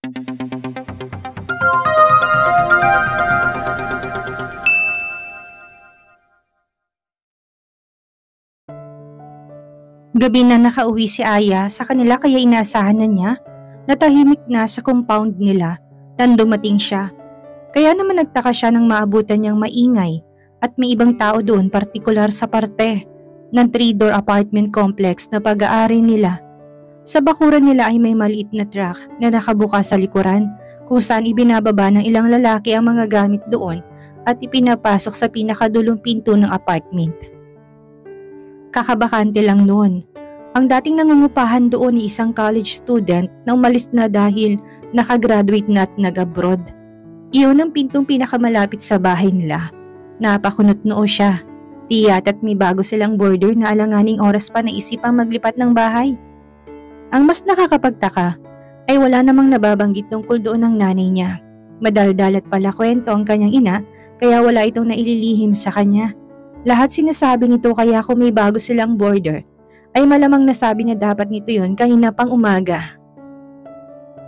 Gabi na nakauwi si Aya sa kanila kaya inaasahan na niya na tahimik na sa compound nila nang dumating siya. Kaya naman nagtaka siya nang maabutan niyang maingay at may ibang tao doon, partikular sa parte ng 3-door apartment complex na pag-aari nila. Sa bakuran nila ay may maliit na truck na nakabukas sa likuran kung saan ibinababa ng ilang lalaki ang mga gamit doon at ipinapasok sa pinakadulong pinto ng apartment. Kakabakante lang noon. Ang dating nangungupahan doon ni isang college student na umalis na dahil nakagraduate na at nag-abroad. Iyon ang pintong pinakamalapit sa bahay nila. Napakunot noo siya. Tiyat at may bago silang boarder na alanganing oras pa na isipang maglipat ng bahay. Ang mas nakakapagtaka ay wala namang nababanggit tungkol doon ng nanay niya. Madaldal at pala kwento ang kanyang ina kaya wala itong naililihim sa kanya. Lahat sinasabi nito kaya kung may bago silang boarder ay malamang nasabi na dapat nito yun kanina pang umaga.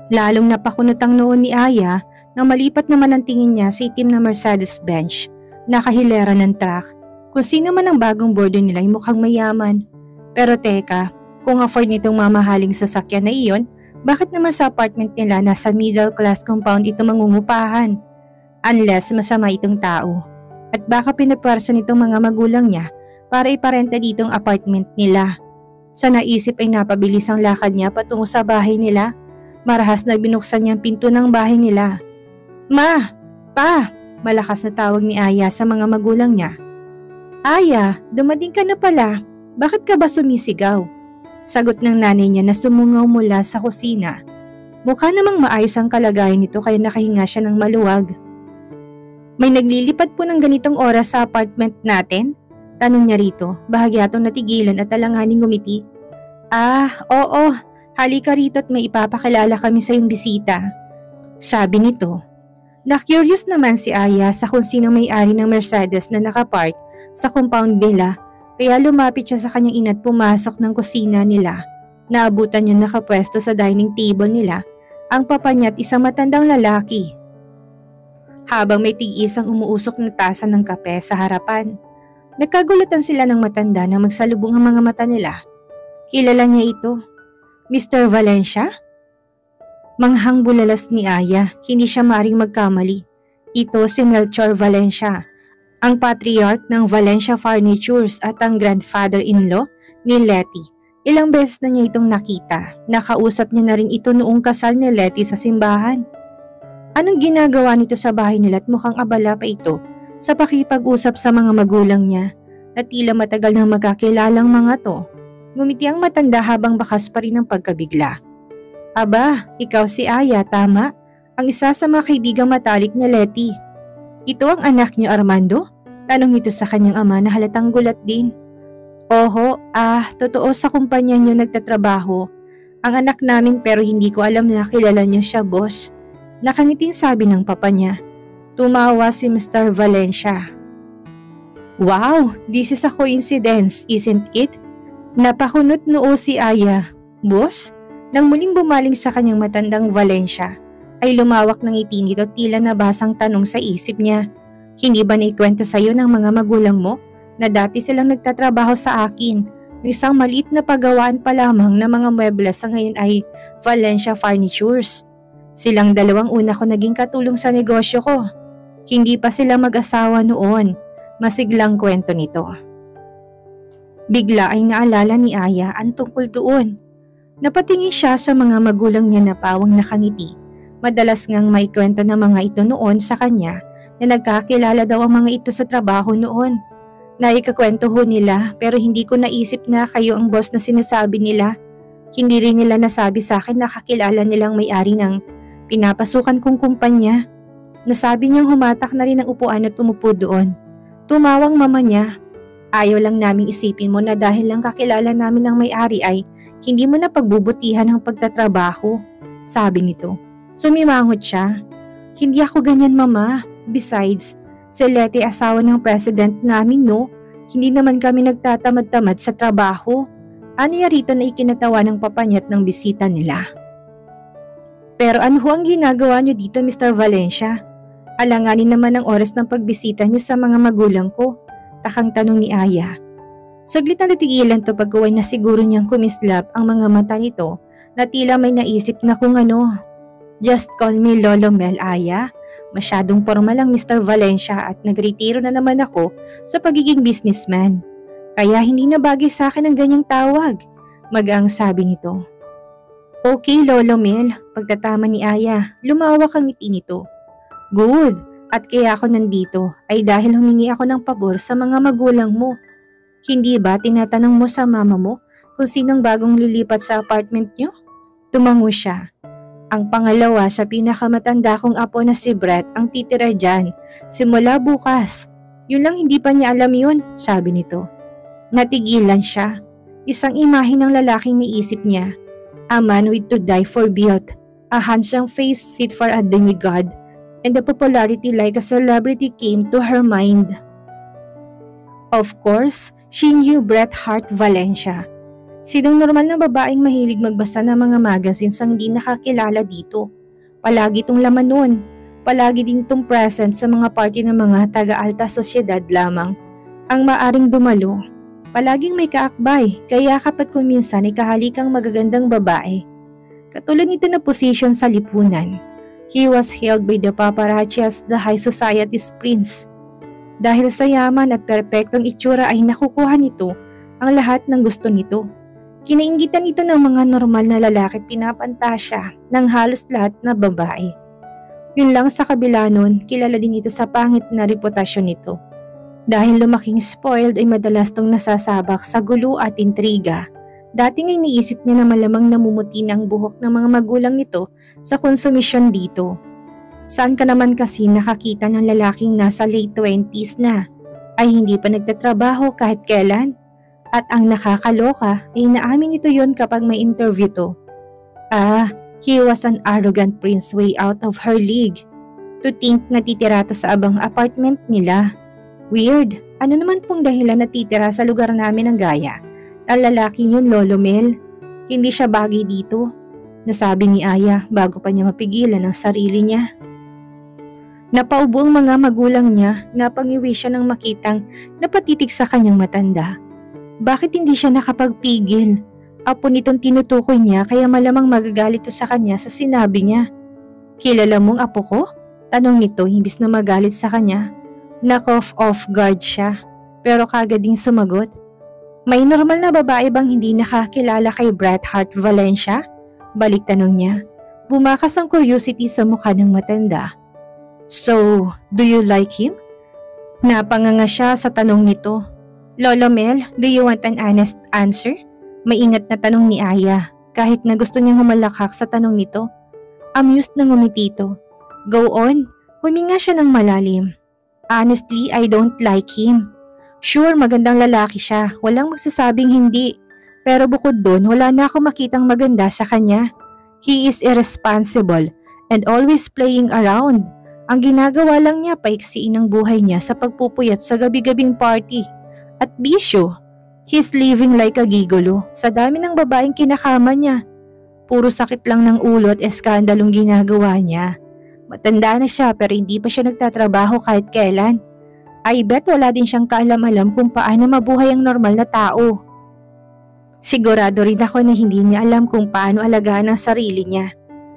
Lalong napakunot ang noon ni Aya nang malipat naman ang tingin niya sa itim na Mercedes-Benz na kahilera ng truck. Kung sino man ang bagong boarder nila ay mukhang mayaman. Pero teka, kung afford nitong mamahaling sasakyan na iyon, bakit naman sa apartment nila nasa middle class compound ito mangungupahan? Unless masama itong tao. At baka pinapwersa nitong mga magulang niya para iparenta ditong apartment nila. Sa naisip ay napabilis ang lakad niya patungo sa bahay nila. Marahas na binuksan niya ang pinto ng bahay nila. "Ma! Pa!" Malakas na tawag ni Aya sa mga magulang niya. "Aya, dumating ka na pala. Bakit ka ba sumisigaw?" Sagot ng nanay niya na sumungaw mula sa kusina. Mukha namang maayos ang kalagayan nito kaya nakahinga siya ng maluwag. "May naglilipad po ng ganitong oras sa apartment natin?" Tanong niya rito, bahagya itong natigilan at alanganing ngumiti. "Ah, oo. Halika rito at may ipapakilala kami sa iyong bisita," sabi nito. Na-curious naman si Aya sa kung sino may-ari ng Mercedes na nakapark sa compound nila kaya lumapit siya sa kanyang ina at pumasok ng kusina nila. Naabutan niya nakapwesto sa dining table nila ang papa niya at isang matandang lalaki. Habang may tig-isang umuusok na tasa ng kape sa harapan. Nagkagulatan sila ng matanda na magsalubong ang mga mata nila. Kilala niya ito. "Mr. Valencia?" Manghang bulalas ni Aya, hindi siya maaring magkamali. Ito si Melchor Valencia, ang patriarch ng Valencia Furnitures at ang grandfather-in-law ni Letty. Ilang beses na niya itong nakita. Nakausap niya na rin ito noong kasal ni Letty sa simbahan. Anong ginagawa nito sa bahay nila at mukhang abala pa ito sa pakipag-usap sa mga magulang niya na tila matagal nang magkakilalang mga to. Ngumiti ang matanda habang bakas pa rin ang pagkabigla. "Aba, ikaw si Aya, tama? Ang isa sa mga kaibigang matalik ni Letty. Ito ang anak niyo, Armando?" Tanong nito sa kanyang ama na halatang gulat din. "Oho, totoo sa kumpanya niyo nagtatrabaho. Ang anak namin pero hindi ko alam na kilala niyo siya, boss." Nakangiting sabi ng papa niya. Tumawa si Mr. Valencia. "Wow, this is a coincidence, isn't it?" Napakunot noo si Aya. "Boss?" Nang muling bumaling sa kanyang matandang Valencia, ay lumawak ng ngiti nito tila nabasang tanong sa isip niya. "Hindi ba naikwento sa iyo ng mga magulang mo na dati silang nagtatrabaho sa akin? May isang maliit na pagawaan pa lamang na mga muebles sa ngayon ay Valencia Furnitures. Silang dalawang una ko naging katulong sa negosyo ko. Hindi pa sila mag-asawa noon." Masiglang kwento nito. Bigla ay naalala ni Aya ang tungkol doon. Napatingin siya sa mga magulang niya na pawang nakangiti. Madalas ngang may kwento na mga ito noon sa kanya na nagkakilala daw ang mga ito sa trabaho noon. Naikakwento ho nila pero hindi ko naisip na kayo ang boss na sinasabi nila. Hindi rin nila nasabi sa akin na kakilala nilang may-ari ng pinapasukan kong kumpanya. Nasabi niyang humatak na rin ang upuan at umupo doon. Tumawang mama niya. "Ayaw lang namin isipin mo na dahil lang kakilala namin ng may-ari ay hindi mo na pagbubutihan ang pagtatrabaho," sabi nito. Sumimangot siya. "Hindi ako ganyan, mama. Besides, si Letty asawa ng president namin, no? Hindi naman kami nagtatamad-tamad sa trabaho." Aniya rito na ikinatawa ng papa niya at ng bisita nila. Pero ano ho ang ginagawa niyo dito, Mr. Valencia? Alanganin naman ang oras ng pagbisita niyo sa mga magulang ko, takang tanong ni Aya. Saglit na natigilan to pag-uwi na siguro niyang kumislap ang mga mata nito na tila may naisip na kung ano. Just call me Lolo Mel, Aya. Masyadong formal ang Mr. Valencia at nagretiro na naman ako sa pagiging businessman. Kaya hindi na bagay sa akin ang ganyang tawag, magaang sabi nito. Okay, Lolo Mel, pagtatama ni Aya, lumawak ang ngiti nito. Good, at kaya ako nandito ay dahil humingi ako ng pabor sa mga magulang mo. Hindi ba tinatanong mo sa mama mo kung sinong bagong lilipat sa apartment niyo? Tumango siya. Ang pangalawa sa pinakamatanda kong apo na si Brett ang titira dyan, simula bukas. Yun lang hindi pa niya alam yun, sabi nito. Natigilan siya. Isang imahe ng lalaking naisip niya. A man with to die for built, a handsome face fit for a demigod, and the popularity like a celebrity came to her mind. Of course, she knew Bret Hart Valencia. Sinong normal na babaeng mahilig magbasa ng mga magazines ang hindi nakakilala dito. Palagi itong laman nun. Palagi din itong present sa mga party ng mga taga-alta sosyedad lamang. Ang maaring dumalo. Palaging may kaakbay, kaya kapat kung minsan ay kahalikang magagandang babae. Katulad nito na posisyon sa lipunan. He was hailed by the paparazzi as the high society's prince. Dahil sa yaman at perpektong itsura ay nakukuha nito ang lahat ng gusto nito. Kinainggitan ito ng mga normal na lalaki at pinapantasya ng halos lahat na babae. Yun lang sa kabila nun, kilala din ito sa pangit na reputasyon nito. Dahil lumaking spoiled ay madalas tong nasasabak sa gulo at intriga. Dati nga'y niisip niya na malamang namumuti ng buhok ng mga magulang nito sa konsumisyon dito. Saan ka naman kasi nakakita ng lalaking nasa late 20s na ay hindi pa nagtatrabaho kahit kailan? At ang nakakaloka ay naamin ito yon kapag may interview to. He was an arrogant prince way out of her league. To think natitira to sa abang apartment nila. Weird, ano naman pong dahilan natitira sa lugar namin ng gaya? Ang lalaki yun, Lolo Mel. Hindi siya bagay dito. Nasabi ni Aya bago pa niya mapigilan ang sarili niya. Napaubo ang mga magulang niya, napangiwi siya nang makitang napatitig sa kanyang matanda. Bakit hindi siya nakapagpigil? Apo nitong tinutukoy niya kaya malamang magagalit to sa kanya sa sinabi niya. Kilala mong apo ko? Tanong nito imbis na magalit sa kanya. Off guard siya, pero kagad ding sumagot. May normal na babae bang hindi nakakilala kay Bret Hart Valencia? Balik tanong niya. Bumakas ang curiosity sa mukha ng matanda. So, do you like him? Napanganga siya sa tanong nito. Lolo Mel, do you want an honest answer? Maingat na tanong ni Aya, kahit na gusto niyang humalakhak sa tanong nito. Amused na ngumiti ito. Go on, huminga siya ng malalim. Honestly, I don't like him. Sure, magandang lalaki siya, walang magsasabing hindi. Pero bukod doon, wala na ako makitang maganda sa kanya. He is irresponsible and always playing around. Ang ginagawa lang niya paiksiin ang buhay niya sa pagpupuyat sa gabi-gabing party. At bisyo, he's living like a gigolo sa dami ng babaeng kinakama niya. Puro sakit lang ng ulo at eskandalong ginagawa niya. Matanda na siya pero hindi pa siya nagtatrabaho kahit kailan. I bet wala din siyang kaalam-alam kung paano mabuhay ang normal na tao. Sigurado rin ako na hindi niya alam kung paano alagaan ang sarili niya.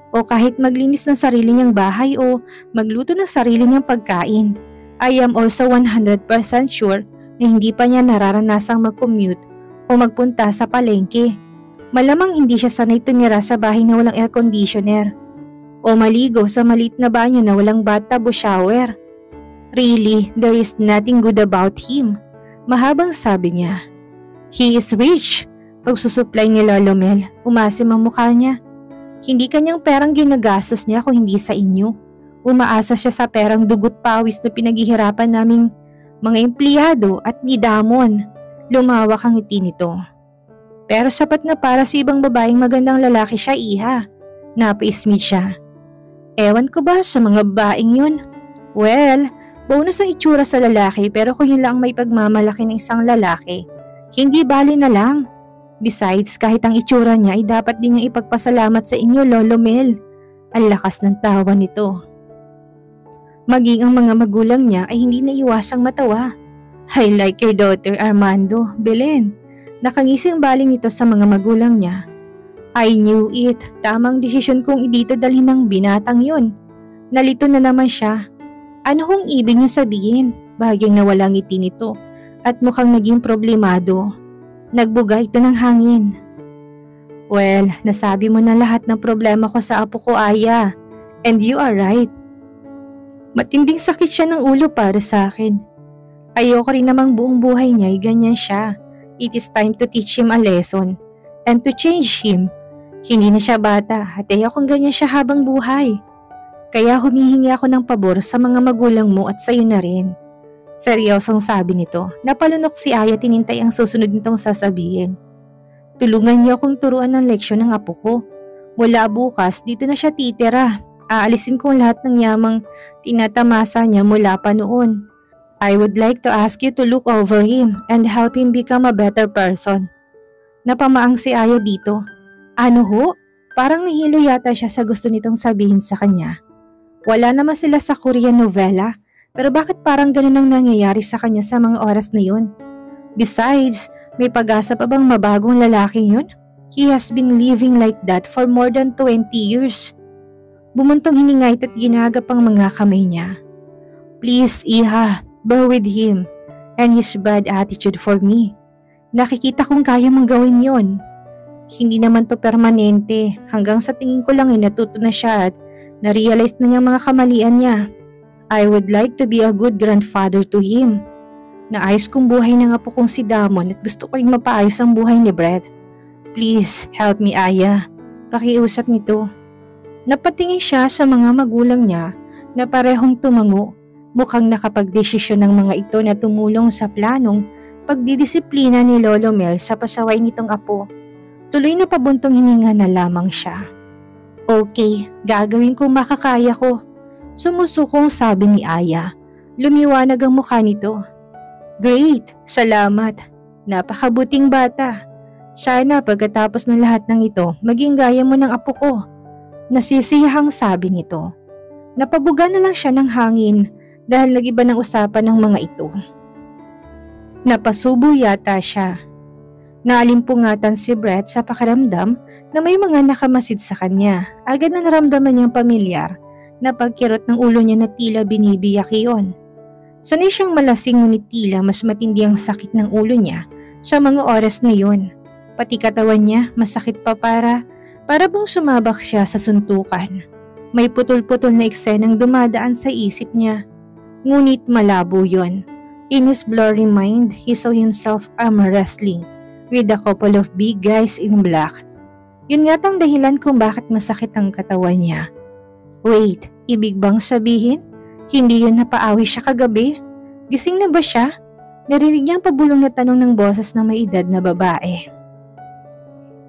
O kahit maglinis ng sarili niyang bahay o magluto ng sarili niyang pagkain. I am also 100% sure na hindi pa niya nararanasang mag-commute o magpunta sa palengke. Malamang hindi siya sanay tumira sa bahay na walang air conditioner o maligo sa maliit na banyo na walang bathtub o shower. Really, there is nothing good about him. Mahabang sabi niya. He is rich. Pagsusupply ni Lolo Mel, umasim ang mukha niya. Hindi kanyang perang ginagastos niya kung hindi sa inyo. Umaasa siya sa perang dugot pawis na pinaghihirapan naming mga empleyado at ni Damon. Lumawak ang ngiti nito. Pero sapat na para sa ibang babaeng magandang lalaki siya, iha. Napaismit siya. Ewan ko ba sa mga babaeng yun? Well, bonus ang itsura sa lalaki pero kung yun lang may pagmamalaki ng isang lalaki, hindi bali na lang. Besides, kahit ang itsura niya ay dapat din niyang ipagpasalamat sa inyo, Lolo Mel. Ang lakas ng tawa nito. Maging ang mga magulang niya ay hindi naiwasang matawa. I like your daughter, Armando, Belen. Nakangising baling nito sa mga magulang niya. I knew it. Tamang desisyon kong dito dalhin ng binatang yun. Nalito na naman siya. Ano hong ibig niyo sabihin? Bahagyang nawala ngiti nito at mukhang naging problemado. Nagbuga ito ng hangin. Well, nasabi mo na lahat ng problema ko sa apo ko, Aya. And you are right. Matinding sakit siya ng ulo para sa akin. Ayoko rin namang buong buhay niya ay ganyan siya. It is time to teach him a lesson and to change him. Hindi na siya bata at ayokong ganyan siya habang buhay. Kaya humihingi ako ng pabor sa mga magulang mo at sayo na rin. Seryosong sabi nito. Napalunok si Aya, tinintay ang susunod nitong sasabihin. Tulungan niyo akong turuan ng leksyon ng apo ko. Mula bukas, dito na siya titira. Aalisin kong lahat ng yamang tinatamasa niya mula pa noon. I would like to ask you to look over him and help him become a better person. Napamaang si Aya dito. Ano ho? Parang nahilo yata siya sa gusto nitong sabihin sa kanya. Wala naman sila sa Korean novela, pero bakit parang ganun ang nangyayari sa kanya sa mga oras na yun? Besides, may pag-asa pa bang mabagong lalaki yun? He has been living like that for more than 20 years. Bumuntong hiningait at ginagap ang mga kamay niya. Please, Iha. Bear with him and his bad attitude for me. Nakikita kong kaya mong gawin yon. Hindi naman to permanente. Hanggang sa tingin ko lang ay natuto na siya at na-realize na niyang mga kamalian niya. I would like to be a good grandfather to him. Naayos kong buhay ng apo kong si Damon at gusto ko rin mapaayos ang buhay ni Brett. Please help me, Aya. Pakiusap nito. Napatingin siya sa mga magulang niya na parehong tumango. Mukhang nakapagdesisyon ng mga ito na tumulong sa planong pagdidisiplina ni Lolo Mel sa pasaway nitong apo. Tuloy na pabuntong hininga na lamang siya. Okay, gagawin kong makakaya ko. Sumusukong sabi ni Aya. Lumiwanag ang mukha nito. Great, salamat. Napakabuting bata. Sana pagkatapos ng lahat ng ito, maging gaya mo ng apo ko. Nasisiyahang sabi nito. Napabuga na lang siya ng hangin dahil nag-iba ng usapan ng mga ito. Napasubo yata siya. Naalimpungatan si Brett sa pakiramdam na may mga nakamasid sa kanya. Agad na naramdaman niyang pamilyar na pagkirot ng ulo niya na tila binibiyak iyon. Sanay siyang malasing ngunit tila mas matindi ang sakit ng ulo niya sa mga oras na yun. Pati katawan niya masakit pa para bang sumabak siya sa suntukan. May putol-putol na eksenang dumadaan sa isip niya. Ngunit malabo yon. In his blurry mind, he saw himself arm wrestling with a couple of big guys in black. Yun nga tang dahilan kung bakit masakit ang katawan niya. Wait, ibig bang sabihin? Hindi yun napaaway siya kagabi? Gising na ba siya? Narinig niya ang pabulong na tanong ng boses na may edad na babae.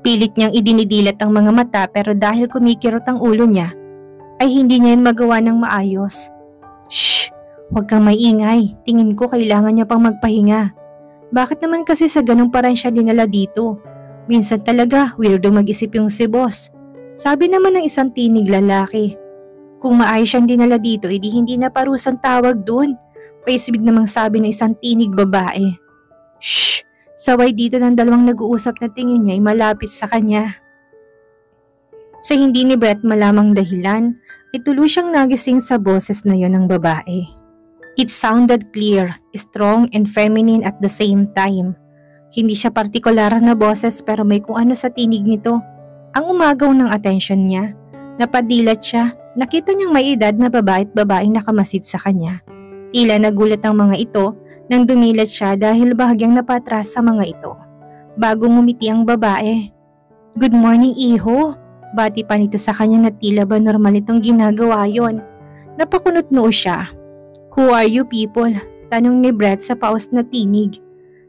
Pilit niyang idinidilat ang mga mata pero dahil kumikirot ang ulo niya, ay hindi niya yun magawa ng maayos. Shh! Huwag kang maingay. Tingin ko kailangan niya pang magpahinga. Bakit naman kasi sa ganung paraan siya dinala dito? Minsan talaga weirdo mag-isip yung si boss. Sabi naman ng isang tinig lalaki. Kung maayos siyang dinala dito, edi hindi na parusang tawag doon. Paisibig namang sabi ng isang tinig babae. Shh! Saway dito ng dalawang nag-uusap na tingin niya ay malapit sa kanya. Sa hindi ni Brett malamang dahilan, ituloy siyang nagising sa boses na yon ng babae. It sounded clear, strong and feminine at the same time. Hindi siya partikular na boses pero may kung ano sa tinig nito. Ang umagaw ng atensyon niya. Napadilat siya, nakita niyang may edad na babae at babaeng nakamasid sa kanya. Tila nagulat ang mga ito nang dumilat siya dahil bahagyang napatras sa mga ito. Bago ngumiti ang babae. Good morning, iho. Bati pa nito sa kanya na tila ba normal itong ginagawa yon. Napakunot noo siya. Who are you people? Tanong ni Brett sa paos na tinig.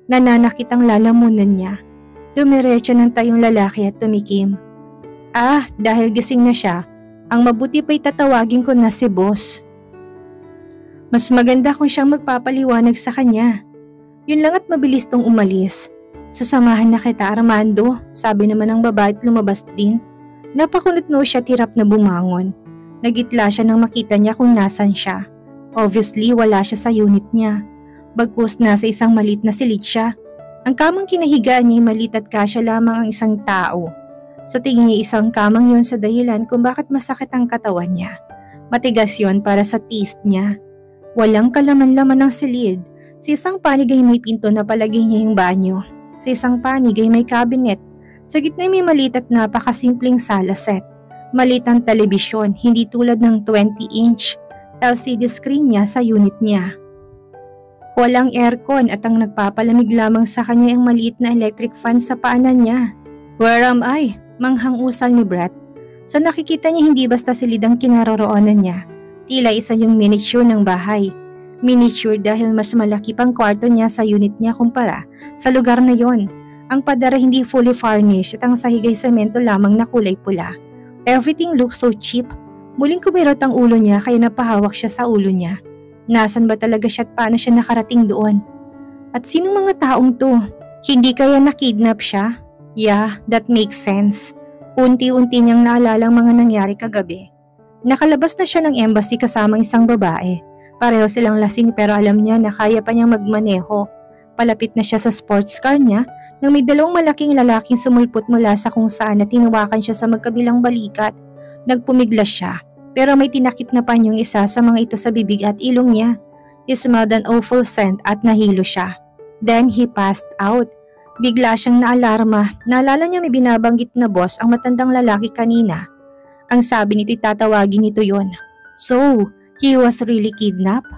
Nananakit ang lalamunan niya. Dumiretso ng tayong lalaki at tumikim. Dahil gising na siya, ang mabuti pa'y tatawagin ko na si boss. Mas maganda kung siyang magpapaliwanag sa kanya. Yun lang at mabilis tong umalis. Sasamahan na kita, Armando, sabi naman ng babae at lumabas din. Napakunot noo siya tirap na bumangon. Nagitla siya nang makita niya kung nasan siya. Obviously, wala siya sa unit niya. Bagkus nasa isang maliit na silid siya. Ang kamang kinahigaan niya ay maliit at kasya lamang ang isang tao. Sa tingin niya isang kamang yun sa dahilan kung bakit masakit ang katawan niya. Matigas yun para sa taste niya. Walang kalaman-laman ng silid. Sa isang panig ay may pinto na palagay niya yung banyo. Sa isang panig ay may cabinet. Sa gitna may maliit at napakasimpleng sala set. Maliit ang telebisyon, hindi tulad ng 20-inch LCD screen niya sa unit niya. Walang aircon at ang nagpapalamig lamang sa kanya ang maliit na electric fan sa paanan niya. "Where am I?" manghang-usal ni Brett. Sa nakikita niya hindi basta silid ang kinaroroonan niya. Tila isa yung miniature ng bahay. Miniature dahil mas malaki pang kwarto niya sa unit niya kumpara sa lugar na yon. Ang padara hindi fully furnished at ang sahig ay semento lamang na kulay pula. Everything looks so cheap. Muling kumirot ang ulo niya kaya napahawak siya sa ulo niya. Nasaan ba talaga siya at paano siya nakarating doon? At sinong mga taong to? Hindi kaya nakidnap siya? Yeah, that makes sense. Unti-unti niyang naalala ang mga nangyari kagabi. Nakalabas na siya ng embassy kasama isang babae. Pareho silang lasing pero alam niya na kaya pa niyang magmaneho. Palapit na siya sa sports car niya nang may dalawang malaking lalaking sumulpot mula sa kung saan at tinawakan siya sa magkabilang balikat. Nagpumiglas siya pero may tinakip na panyong isa sa mga ito sa bibig at ilong niya. He smelled an awful scent at nahilo siya. Then he passed out. Bigla siyang naalarma. Naalala niya may binabanggit na boss ang matandang lalaki kanina. Ang sabi nito'y tatawagin nito yon. So, he was really kidnapped?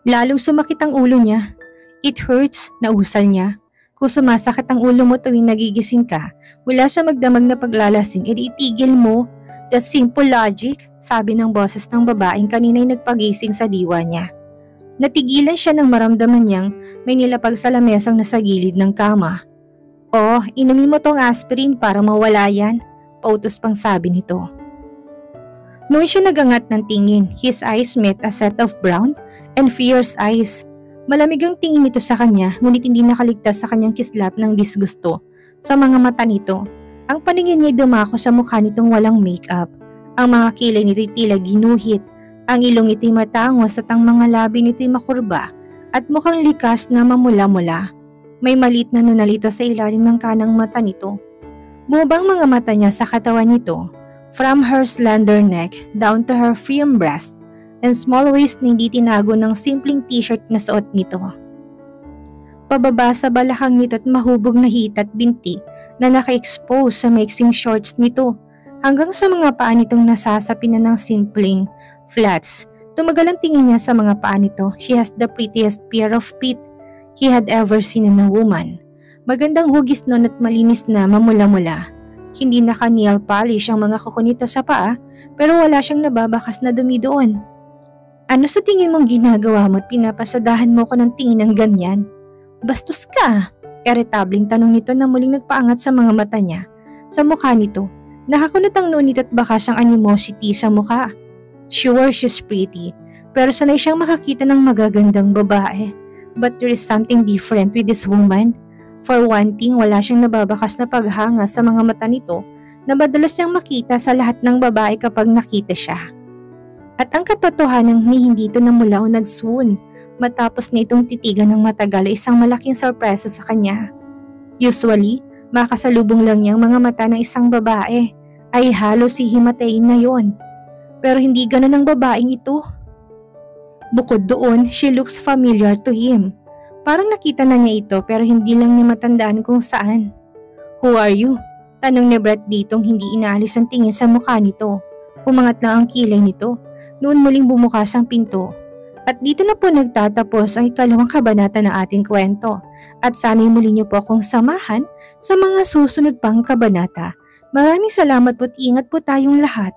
Lalong sumakit ang ulo niya. It hurts, nausal niya. Kung sumasakit ang ulo mo tuwing nagigising ka, wala sa magdamag na paglalasing, edi itigil mo. That's simple logic, sabi ng boses ng babaeng kanina'y nagpagising sa diwa niya. Natigilan siya nang maramdaman niyang may nilapag sa lamesang nasa gilid ng kama. "Oh, inumin mo tong aspirin para mawala yan," pautos pang sabi nito. Noon siya nagangat ng tingin, his eyes met a set of brown and fierce eyes. Malamig ang tingin nito sa kanya ngunit hindi nakaligtas sa kanyang kislap ng disgusto sa mga mata nito. Ang paningin niya dumako sa mukha nitong walang makeup. Ang mga kilay nito'y tila ginuhit. Ang ilong nito'y matangos at ang mga labi nito'y makurba at mukhang likas na mamula-mula. May maliit na nunalito sa ilalim ng kanang mata nito. Bumabang mga mata niya sa katawan nito, from her slender neck down to her firm breast and small waist na hindi tinago ng simpleng t-shirt na suot nito. Pababa sa balakang nito at mahubog na hita at binti na naka-expose sa mixing shorts nito hanggang sa mga paa nitong nasasapi na ng simpleng flats. Tumagal ang tingin niya sa mga paa nito. She has the prettiest pair of feet he had ever seen in a woman. Magandang hugis nun at malinis na mamula-mula. Hindi naka-nail polish ang mga kuko nito sa paa pero wala siyang nababakas na dumi doon. "Ano sa tingin mong ginagawa mo at pinapasadahan mo ko ng tingin ng ganyan? Bastos ka!" Irritabling tanong nito na muling nagpaangat sa mga mata niya. Sa mukha nito, nakakunot ang noo nito at baka siyang animosity sa mukha. Sure, she's pretty, pero sanay siyang makakita ng magagandang babae. But there is something different with this woman. For one thing, wala siyang nababakas na paghanga sa mga mata nito na madalas niyang makita sa lahat ng babae kapag nakita siya. At ang katotohanan ni hindi ito namula o nagsuon matapos na itong titigan ng matagal ay isang malaking sorpresa sa kanya. Usually, makasalubong lang niyang mga mata ng isang babae ay halos hihimatayin na yon. Pero hindi ganun ang babaeng ito. Bukod doon, she looks familiar to him. Parang nakita na niya ito pero hindi lang niya matandaan kung saan. "Who are you?" Tanong ni Brett ditong hindi inaalis ang tingin sa mukha nito. Umangat lang ang kilay nito. Noon muling bumukas ang pinto. At dito na po nagtatapos ang ikalawang kabanata ng ating kwento. At sana'y muli niyo po akong samahan sa mga susunod pang kabanata. Maraming salamat po at ingat po tayong lahat.